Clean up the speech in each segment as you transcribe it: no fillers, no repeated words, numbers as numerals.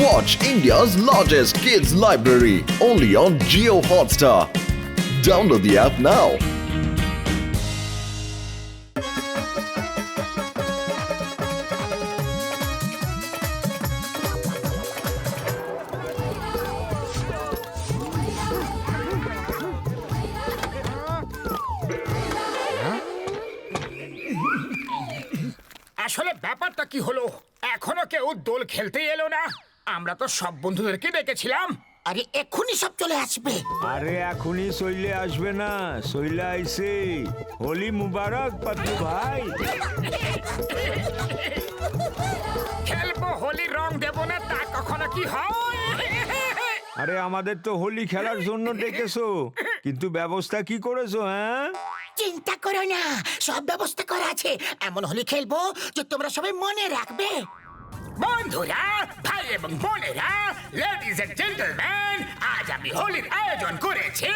Watch India's largest kids library only on Jio Hotstar. Download the app now. আসলে ব্যাপারটা কি হলো? এখনো কেউ দোল খেলতেই এলো না। আমরা তো সব বন্ধুদেরকে ডেকেছিলাম। আরে এক্ষুনি সব চলে আসবে। আরে এখনই সইলে আসবে না, সইলে আইছে। হোলি মুবারক পাতলু ভাই। খেলবো হোলি, রং দেবো না তা কখনো কি হয়? আরে আমাদের তো হোলি খেলার জন্য ডেকেছো, কিন্তু ব্যবস্থা কি করেছো? হ্যাঁ, চিন্তা করো না, সব ব্যবস্থা করা আছে। এমন হোলি খেলবো যে তোমরা সবাই মনে রাখবে। বন্ধুরা, ভাই এবং বোনেরা, লেডিজ এন্ড জেন্টলম্যান, আজ আমি হোলির আয়োজন করেছি।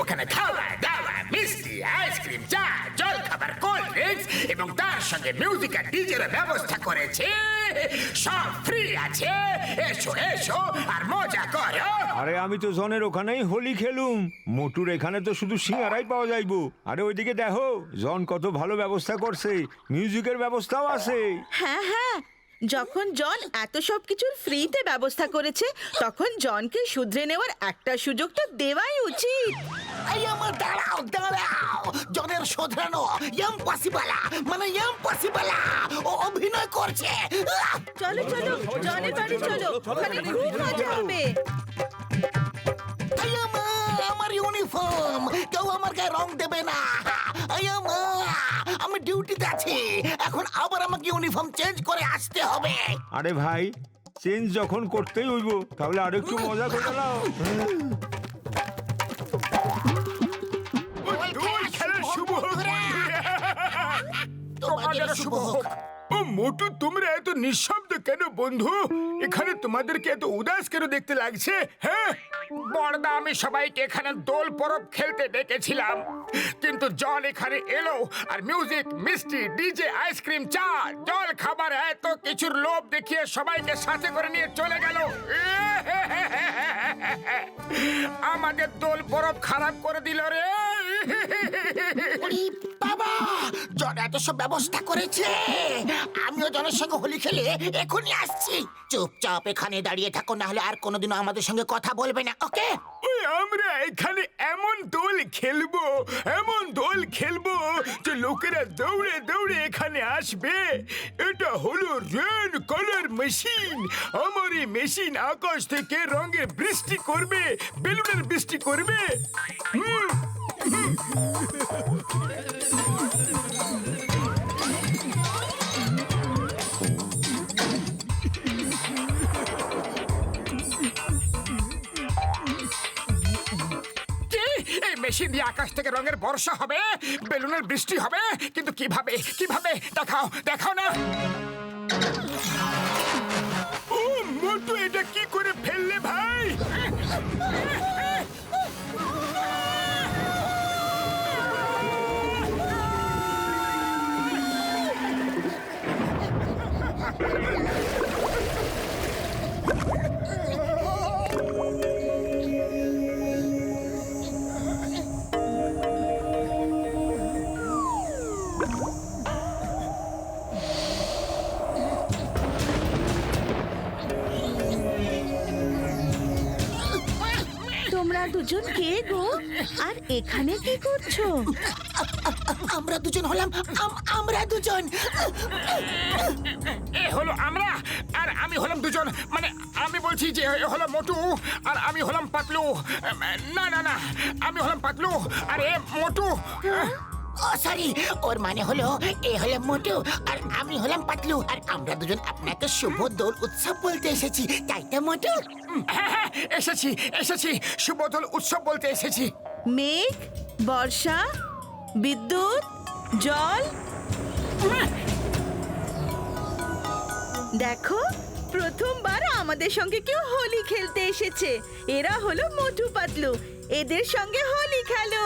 ওখানে খাওয়া দাওয়া, মিষ্টি, আইসক্রিম, চা, জল খাবার, কোল্ড ড্রিঙ্কস এবং তার সঙ্গে মিউজিক আর ডিজের ব্যবস্থা করেছি। সব ফ্রি আছে। এসো এসো আর মজা করো। আরে আমি তো জনের ওখানেই হোলি খেলুম। মোটুর এখানে তো শুধু সিঙ্গারাই পাওয়া যাইবো। আরে ওইদিকে দেখো, জন কত ভালো ব্যবস্থা করছে, মিউজিকের ব্যবস্থাও আছে। হ্যাঁ হ্যাঁ, যখন জন এত সব কিছুর ফ্রিতে ব্যবস্থা করেছে, তখন জনকে শুধরে নেওয়ার একটা সুযোগ তো দেওয়াই উচিত। এই আমার দাঁড়াও দাঁড়াও, জনের শোধরানো ইম্পসিবল, মানে ইম্পসিবল। ও অভিনয় করছে। চলো চলো, জনের বাড়ি চলো, ওখানে খুব মজা হবে। এই আমার ইউনিফর্ম, কেউ আমার গায়ে রং দেবে না। এই আমি ডিউটিতে আছি, এখন আবার আমাকে ইউনিফর্ম চেঞ্জ করে আসতে হবে। আরে ভাই, চেঞ্জ যখন করতেই হইব, তাহলে আরেকটু মজা করে নাও। দোল খেলার শুভ হোক। তোমাদের শুভ হোক। ও মোটু, তোমরা এত নিঃশব্দ কেন বন্ধু? এখানে তোমাদেরকে এত উদাস কেন দেখতে লাগছে? হ্যাঁ বড়দা, আমি সবাইকে এখানে দোল পরব খেলতে ডেকেছিলাম, কিন্তু জন এখানে এলো আর মিউজিক, মিষ্টি, ডিজে, আইসক্রিম, চা, জল খাবার এত কিছুর লোভ দেখিয়ে সবাইকে সাথে করে নিয়ে চলে গেল। আমাদের দোল পরব খারাপ করে দিল রে। ওরে বাবা, জন এত সব ব্যবস্থা করেছে। আমিও জনের সঙ্গে হোলি খেলে এখনই আসছি। চুপচাপ এখানে দাঁড়িয়ে থাকো, না হলে আর কোনোদিনও আমাদের সঙ্গে কথা বলবে না, ওকে? আমরা এখানে এমন দোল খেলবো, এমন দোল খেলবো যে লোকেরা দৌড়ে দৌড়ে এখানে আসবে। এটা হলো রেন কালার মেশিন। আমার এই মেশিন আকাশ থেকে রঙের বৃষ্টি করবে, বেলুনের বৃষ্টি করবে। এই মেশিন দিয়ে আকাশ থেকে রঙের বর্ষা হবে, বেলুনের বৃষ্টি হবে, কিন্তু কিভাবে কিভাবে দেখাও দেখাও না। ও মোটু, এটা কি করে ফেললে ভাই? তোমরা দুজন কে গো? আর এখানে কি করছো? আমরা দুজন হলাম, আমরা দুজন। এ হলো আমরা, আর আমি হলাম দুজন। মানে আমি বলছি যে এ হলো মোটু আর আমি হলাম পাতলু। না না না, আমি হলাম পাতলু আর এ মোটু। ও সরি, ওর মানে হলো এ হলো মোটু আর আমি হলাম পাতলু। আর আমরা দুজন আপনাকে শুভ দোল উৎসব বলতে এসেছি, তাই তো মোটু? হ্যাঁ হ্যাঁ, এসেছি এসেছি, শুভ দোল উৎসব বলতে এসেছি। মেঘ, বর্ষা, বিদ্যুৎ, জল, দেখো প্রথমবার আমাদের সঙ্গে কেউ হোলি খেলতে এসেছে। এরা হলো মোটু পাতলু, এদের সঙ্গে হোলি খেলো।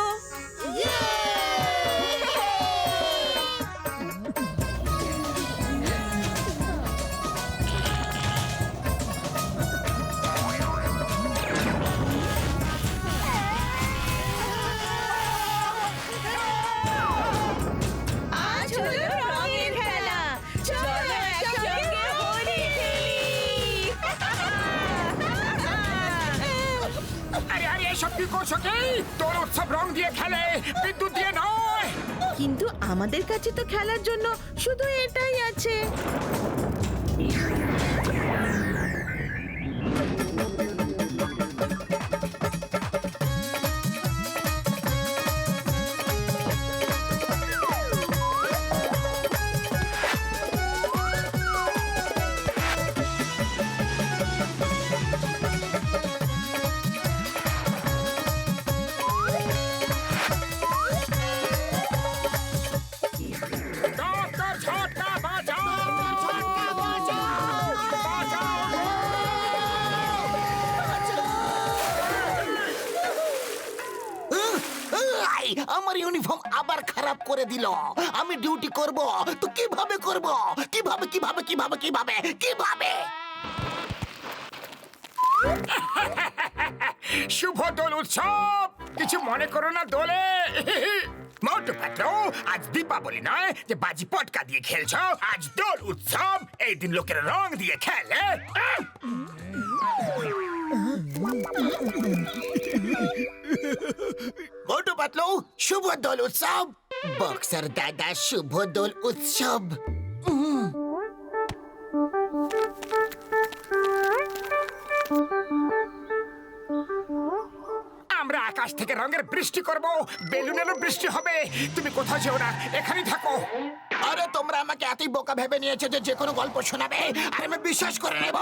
এসব কি করছো কি? দোল উৎসব রং দিয়ে খেলে, বিদ্যুৎ দিয়ে নয়। কিন্তু আমাদের কাছে তো খেলার জন্য শুধু এটাই আছে। ডক্টর ঝটকা বাঁচাও! বাঁচাও! আই, আমার ইউনিফর্ম আবার খারাপ করে দিল। আমি ডিউটি করব তো কিভাবে করব? কিভাবে কিভাবে কিভাবে কিভাবে কিভাবে? শুভ দোল উৎসব! কিছু মনে করো না দোলে। মোটু পাতলু, আজ দীপাবলি নয় যে বাজি পটকা দিয়ে খেলছো। আজ দোল উৎসব, এই দিন লোকের রং দিয়ে খেলে। মোটু পাতলু, শুভ দোল উৎসব। বক্সার দাদা, শুভ দোল উৎসব। আমরা আকাশ থেকে রঙের বৃষ্টি করব, বেলুনেরও বৃষ্টি হবে। তুমি কোথাও যেও না, এখানেই থাকো। আরে তোমরা আমাকে এতই বোকা ভেবে নিয়েছো যে কোনো গল্প শোনাবে আর আমি বিশ্বাস করে নেব।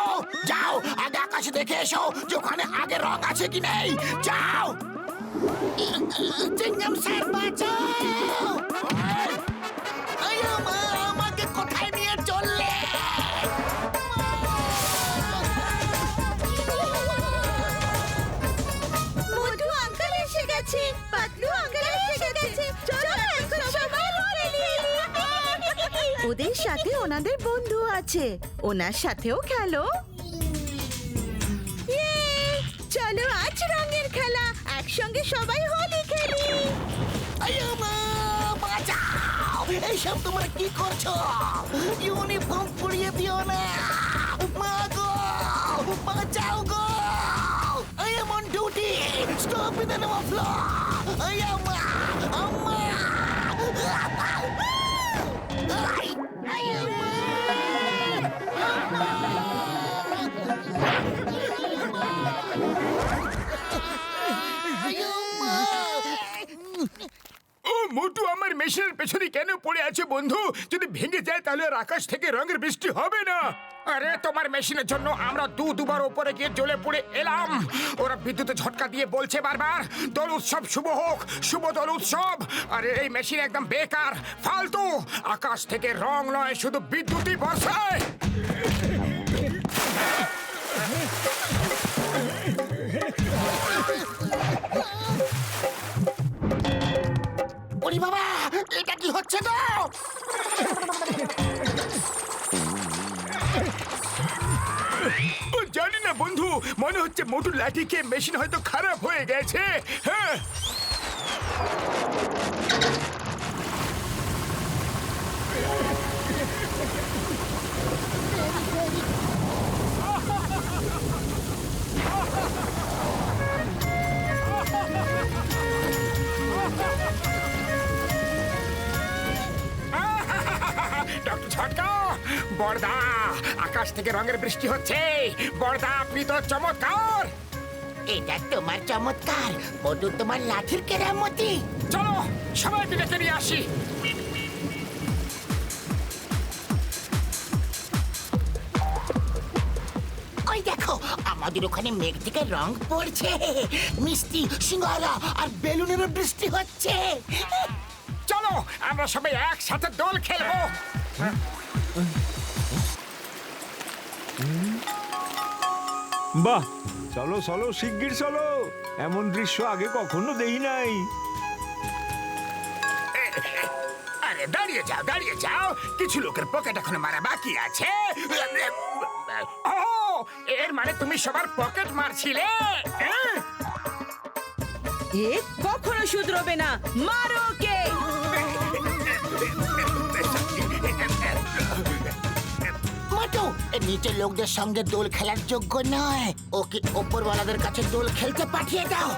যাও আগে আকাশে দেখে এসো যে ওখানে আগে রং আছে কি নেই। যাও। চিংগাম স্যার বাঁচাও! আয়া মা, আমাকে কোথায় নিয়ে চললে? মোটু আঙ্কেল এসে গেছে, পাতলু আঙ্কেল এসে গেছে। চলো এখন সবাই খেলি। ওদের সাথে ওনাদের বন্ধু আছে, ওনার সাথেও খেলো। ইয়ে! চলো আজ রঙের খেলা, একসঙ্গে সবাই হোলি খেলি। আয়া মা, বাঁচাও! এইসব তোমরা কি করছো? ইউনিফর্ম পুড়িয়ে দিও না। মা গো, বাঁচাও গো! I am on duty. Stop in the name of law. I am Amma. I am ও মোটু, আমার মেশিনের পেছনে কেন পড়ে আছে বন্ধু? যদি ভেঙে যায় তাহলে আর আকাশ থেকে রঙের বৃষ্টি হবে না। আরে তোমার মেশিনের জন্য আমরা দুবার উপরে গিয়ে জ্বলে পড়ে এলাম। ওরা বিদ্যুতে ঝটকা দিয়ে বলছে বারবার দোল উৎসব শুভ হোক, শুভ দোল উৎসব। আরে এই মেশিন একদম বেকার, ফালতু। আকাশ থেকে রং নয়, শুধু বিদ্যুৎই বর্ষায়। ওরে বাবা, এটা কি হচ্ছে গো? ও জানি না বন্ধু, মনে হচ্ছে মোটুর লাঠি খেয়ে মেশিন হয়তো খারাপ হয়ে গেছে। হ্যাঁ, ডক্টর ঝটকা, বড়দা, আকাশ থেকে রঙের বৃষ্টি হচ্ছে। বড়দা, আপনি তো চমৎকার। এটা তোমার চমৎকার, মোটু তোমার লাঠির কেরামতি। চলো সবাইকে ডেকে নিয়ে আসি। ওই দেখো, আমাদের ওখানে মেঘ থেকে রং পড়ছে, মিষ্টি, সিঙ্গারা আর বেলুনেরও বৃষ্টি হচ্ছে। চলো আমরা সবাই একসাথে দোল খেলবো। বাহ, চলো চলো শিগগির চলো, এমন দৃশ্য আগে কখনো দেই নাই। আরে দাঁড়িয়ে যাও, দাঁড়িয়ে যাও। কিছু লোকের পকেট এখন মারা বাকি আছে। ও, এর মানে তুমি সবার পকেট মারছিলে? হ্যাঁ? এ কখনো শুধরবে না, মারো ওকে। মোটু মোটু এ নিচের লোকদের সঙ্গে দোল খেলার যোগ্য নয়, ওকে ওপরওয়ালাদের কাছে দোল খেলতে পাঠিয়ে দাও।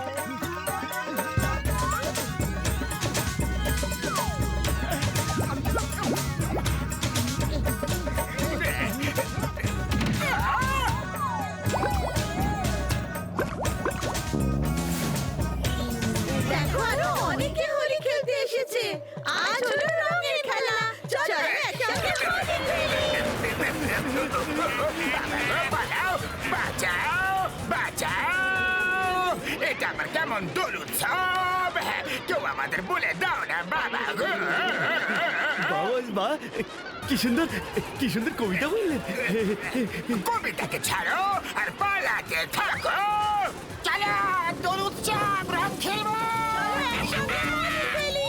দেখো আরো অনেকে হোলি খেলতে এসেছে। আজ হলো রঙের খেলা। চলো একসঙ্গে হোলি খেলি। পালাও, বাঁচাও, বাঁচাও। এটা আমার কেমন দোল উৎসব। কেউ আমাদের বলে দাও না বাবা গো। বা কি সুন্দর কবিতা বললেন। কবিতাকে ছাড়ো আর পালাতে থাকো। চলো দোল উৎসব, রং খেলবো। একসঙ্গে হোলি খেলি।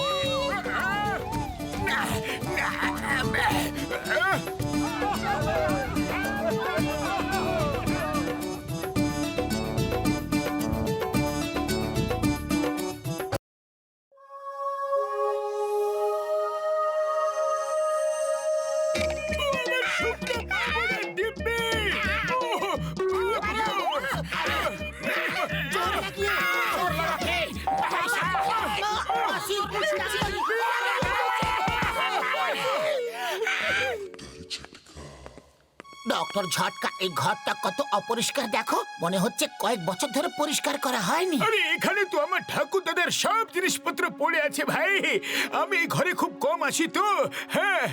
ডক্টর ঝটকা, এই ঘরটা কত অপরিষ্কার দেখো, মনে হচ্ছে কয়েক বছর ধরে পরিষ্কার করা হয়নি। আরে এখানে তো আমার ঠাকুর দাদার সব জিনিসপত্র পড়ে আছে ভাই। আমি এই ঘরে খুব কম আসি তো। হ্যাঁ,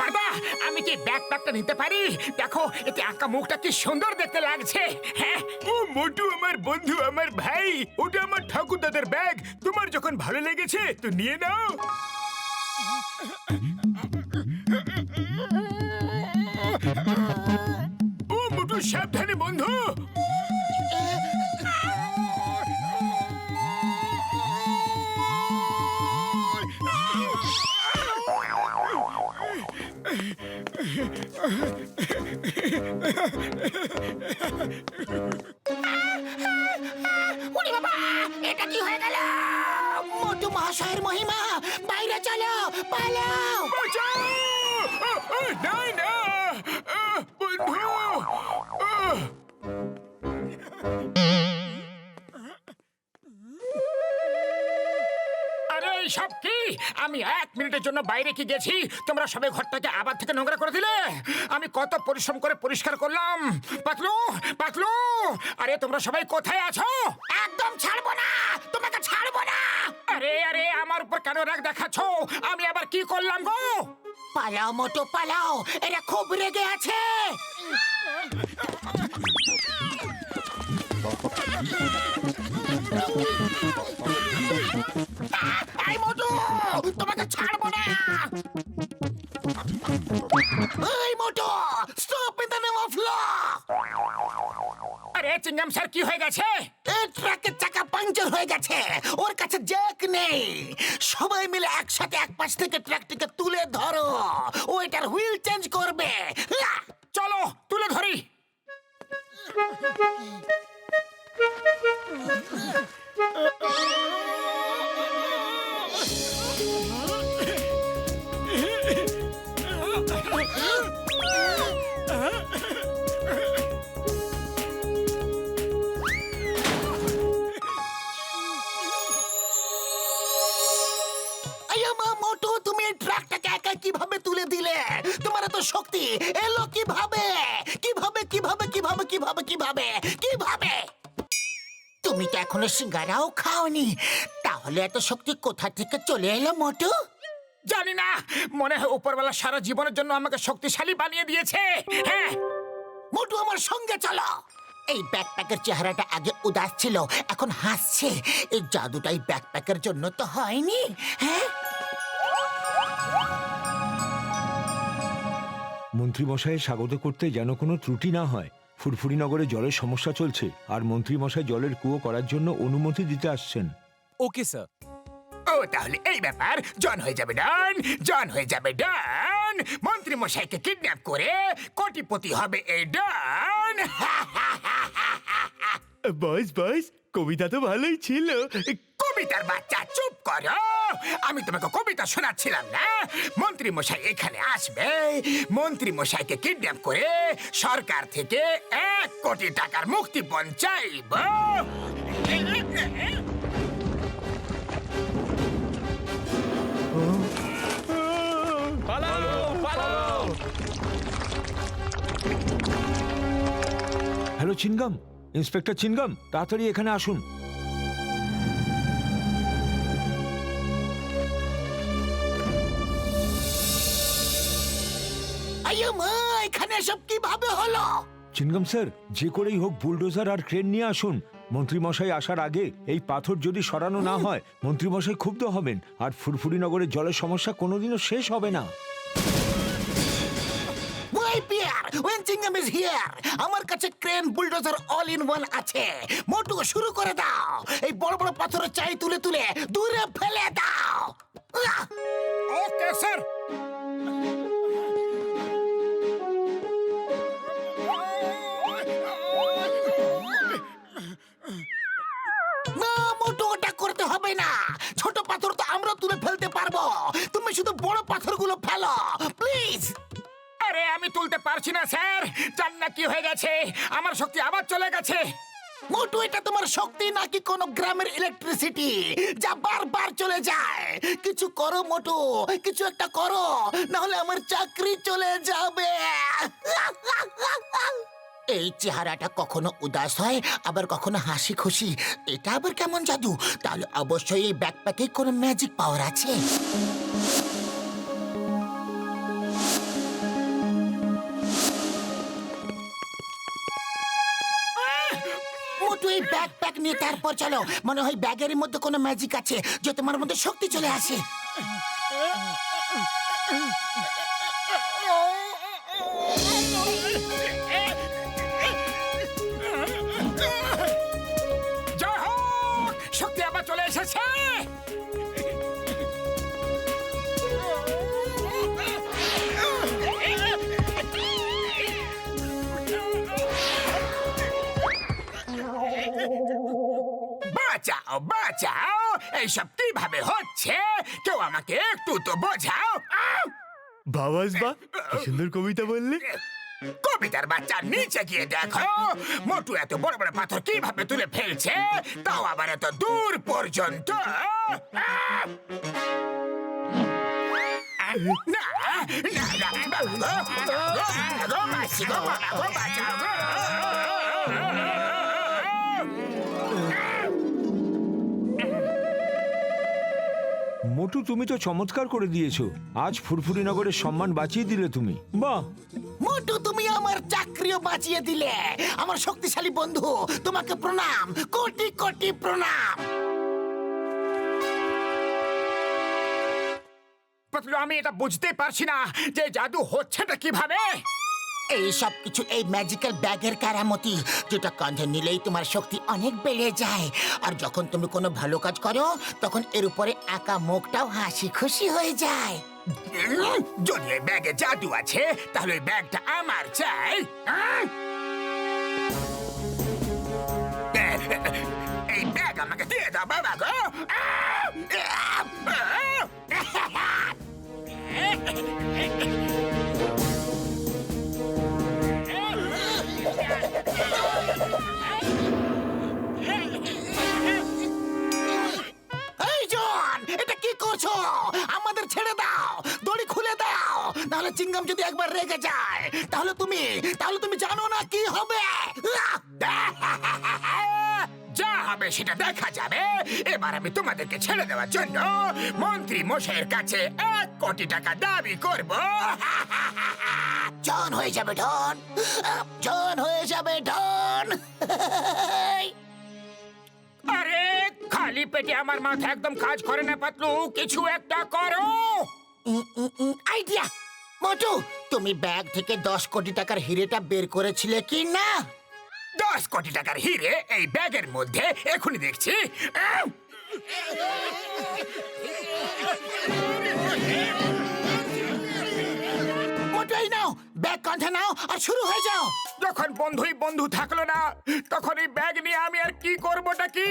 বাবা আমি কি ব্যাকপ্যাকটা নিতে পারি? দেখো এতে আঁকা মুখটা কি সুন্দর দেখতে লাগছে। হ্যাঁ, ও মোটু আমার বন্ধু, আমার ভাই, ওটা আমার ঠাকুর দাদার ব্যাগ। তোমার যখন ভালো লেগেছে তো নিয়ে নাও। ও মোটু সাবধানে বন্ধু। ওরে বাবা, এটা কি হয়ে গেল? মোটু মহাশয়ের মহিমা, বাইরে চলো, পালাও। বাঁচাও! না না বন্ধু। আরে সব কি? আমি 1 মিনিটের জন্য বাইরে কি গেছি, তোমরা সবাই ঘরটাকে আবার থেকে নোংরা করে দিলে। আমি কত পরিশ্রম করে পরিষ্কার করলাম। পাতলু, পাতলু, আরে তোমরা সবাই কোথায় আছো? একদম ছাড়বো না, তোমাকে ছাড়বো না। আরে আরে আমার উপর কেন রাগ দেখাচ্ছ? আমি আবার কি করলাম গো? পালাও মোটু পালাও, এরা খুব রেগে আছে। এই মোটু, তোমাকে ছাড়বো না। এই Motu, stop in the name of law. আরে চিংগাম স্যার কি হয়ে গেছে? এই ট্রাকের চাকা পাঞ্চার হয়ে গেছে, ওর কাছে জ্যাক নেই। সবাই মিলে একসাথে এক পাশ থেকে ট্রাকটিকে তুলে ধরো, ও এটার হুইল চেঞ্জ করবে। চলো তুলে ধরি। মোটু, তুমি এই ট্রাকটাকে একা কিভাবে তুলে দিলে? তোমার এত শক্তি এলো কিভাবে? কিভাবে কিভাবে কিভাবে কিভাবে কিভাবে কিভাবে? তুমি তো এখনো সিঙ্গারাও খাওনি, তাহলে এত শক্তি কোথা থেকে চলে এলো মোটু? জানি না, মনে হয় উপরওয়ালা সারা জীবনের জন্য আমাকে শক্তিশালী বানিয়ে দিয়েছে। হ্যাঁ, মোটু আমার সঙ্গে চলো। এই ব্যাকপ্যাকের চেহারাটা আগে উদাস ছিল, এখন হাসছে। এই জাদুটাই ব্যাকপ্যাকের জন্য তো হয়নি। হ্যাঁ, মন্ত্রী মশাইয়ের স্বাগত করতে যেন কোনো ত্রুটি না হয়। ফুরফুরি নগরে জলের সমস্যা চলছে, আর মন্ত্রী মশাই জলের কুয়ো করার জন্য অনুমতি দিতে আসছেন। Okay sir. ও তাহলে এই ব্যাপার। জন হয়ে যাবে ডন, জন হয়ে যাবে ডন। মন্ত্রী মশাইকে কিডন্যাপ করে কোটিপতি হবে এই ডন। বস কবিতা তো ভালোই ছিল। কবিতার বাচ্চা চুপ করো। আমি তোমাকে কবিতা শোনাচ্ছিলাম না? মন্ত্রী মশাই এখানে আসবে, মন্ত্রী মশাইকে কিডন্যাপ করে সরকার থেকে 1 কোটি টাকার মুক্তিপণ চাইব। হ্যালো চিনগাম, ইন্সপেক্টর চিনগাম, তাড়াতাড়ি এখানে আসুন। আইয়ো মা, এখানে সব কিভাবে হলো? চিনগাম স্যার, যে করেই হোক বুলডোজার আর ক্রেন নিয়ে আসুন। মন্ত্রীমশাই আসার আগে এই পাথর যদি সরানো না হয় মন্ত্রীমশাই ক্ষুব্ধ হবেন, আর ফুরফুরি নগরের জলের সমস্যা কোনোদিনও শেষ হবে না। মাই পিয়ার, when Chingam is here, আমার কাছে crane bulldozer all in one আছে। মোটু শুরু করে দাও, এই বড় বড় পাথরের চাই তুলে তুলে দূরে ফেলে দাও। Okay sir. না মোটু, ওটা করতে হবে না। ছোট পাথর তো আমরা তুলে ফেলতে পারবো, তুমি শুধু বড় পাথরগুলো ফেলো প্লিজ। আরে আমি তুলতে পারছি না স্যার, জান্না কি হয়ে গেছে, আমার শক্তি আবার চলে গেছে। মোটু, এটা তোমার শক্তি নাকি কোন গ্রামের ইলেকট্রিসিটি যা বারবার চলে যায়? কিছু করো মোটু, কিছু একটা করো, না হলে আমার চাকরি চলে যাবে। এই চেহারাটা কখনো উদাস হয়, আবার কখনো হাসি খুশি। এটা আবার কেমন জাদু? তাহলে অবশ্যই এই ব্যাকপ্যাকে কোনো ম্যাজিক পাওয়ার আছে। মোটু, এই ব্যাকপ্যাক নিয়ে তারপর চলো। মনে হয় ব্যাগের মধ্যে কোনো ম্যাজিক আছে যে তোমার মধ্যে শক্তি চলে আসে। জয় হোক, শক্তি আবার চলে এসেছে। বাঁচাও বাঁচাও, এইসব কিভাবে হচ্ছে? কেউ আমাকে একটু তো বোঝাও। বাবাস বা, কি সুন্দর কবিতা বললে। কবিতার বাচ্চা নিচে গিয়ে দেখো, মোটু এত বড় বড় পাথর কিভাবে তুলে ফেলছে, তাও আবার এত দূর পর্যন্ত। না না না, বাবা গো, মাসি গো, বাবা গো, বাঁচাও গো। মোটু, তুমি তো চমৎকার করে দিয়েছো। আজ ফুরফুরি নগরের সম্মান বাঁচিয়ে দিলে তুমি। বাহ! মোটু, তুমি আমার চাকরিও বাঁচিয়ে দিলে। আমার শক্তিশালী বন্ধু, তোমাকে প্রণাম, কোটি কোটি প্রণাম। পাতলু, আমি এটা বুঝতে পারছি না যে জাদু হচ্ছেটা কিভাবে। এই সব কিছু এই ম্যাজিক্যাল ব্যাগের কারামতি, যেটা কাঁধে নিলেই তোমার শক্তি অনেক বেড়ে যায়। আর যখন তুমি কোনো ভালো কাজ করো, তখন এর উপরে আঁকা মুখটাও হাসি খুশি হয়ে যায়। যদি এই ব্যাগে জাদু আছে, তাহলে এই ব্যাগটা আমার চাই। এই ব্যাগ আমাকে দিয়ে দাও বাবা গো। এই জন, এটা কি করছো? আমাদের ছেড়ে দাও, দড়ি খুলে দাও, নাহলে চিংগাম যদি একবার রেগে যায়, তাহলে তুমি জানো না কি হবে। যা হবে সেটা দেখা যাবে। এবার আমি তোমাদেরকে ছেড়ে দেওয়ার জন্য মন্ত্রী মশাইয়ের কাছে 1 কোটি টাকা দাবি করব। জন হয়ে যাবে ডন, জন হয়ে যাবে ডন। আরে খালি পেটে আমার মাথা একদম কাজ করে না পাতলু, কিছু একটা করো। আইডিয়া! মোটু, তুমি ব্যাগ থেকে 10 কোটি টাকার হিরেটা বের করেছিলে কি না? 10 কোটি টাকার হিরে এই ব্যাগের মধ্যে, এখনই দেখছি। মোটু, এই নাও, ব্যাগ কাঁধে নাও আর শুরু হয়ে যাও। যখন বন্ধুই বন্ধু থাকলো না, তখন এই ব্যাগ নিয়ে আমি আর কি করবোটা কি?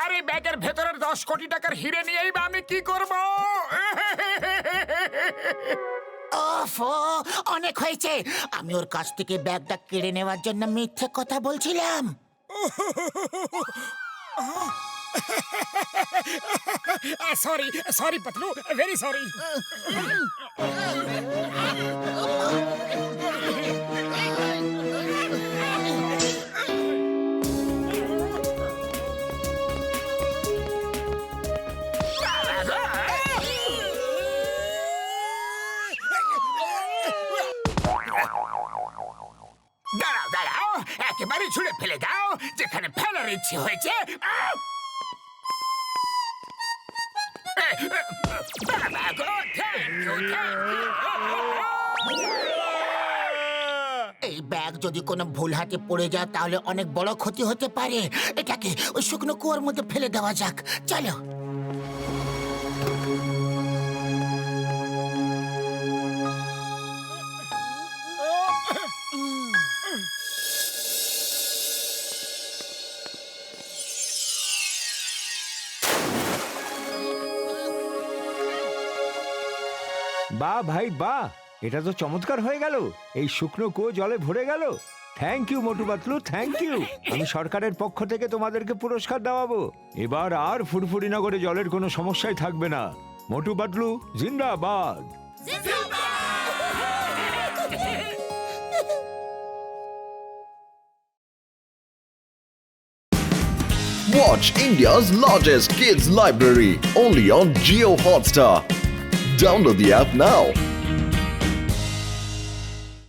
আরে ব্যাগের ভেতরের 10 কোটি টাকার হিরে নিয়েই বা আমি কি করব? ওফো, অনেক হয়েছে। আমি ওর কাছ থেকে ব্যাগটা কেড়ে নেওয়ার জন্য মিথ্যে কথা বলছিলাম। Sorry sorry Patlu, very sorry. দাঁড়াও দাঁড়াও, একেবারে ছুঁড়ে ফেলে দাও যেখানে ফেলার ইচ্ছে হয়েছে। বাবা গো, thank you, thank you. এই ব্যাগ যদি কোনো ভুল হাতে পড়ে যায় তাহলে অনেক বড় ক্ষতি হতে পারে। এটাকে ওই শুকনো কুয়োর মধ্যে ফেলে দেওয়া যাক, চলো। বাহ ভাই বাহ, এটা তো চমৎকার হয়ে গেল। এই শুকনো কুয়ো জলে ভরে গেল। Thank you Motu Patlu, thank you. আমি সরকারের পক্ষ থেকে তোমাদেরকে পুরস্কার দেওয়াবো। এবার আর ফুরফুরি নগরে জলের কোনো সমস্যাই থাকবে না। মোটু পাতলু জিন্দাবাদ। Watch India's largest kids library only on Geo Hotstar. Download the app now.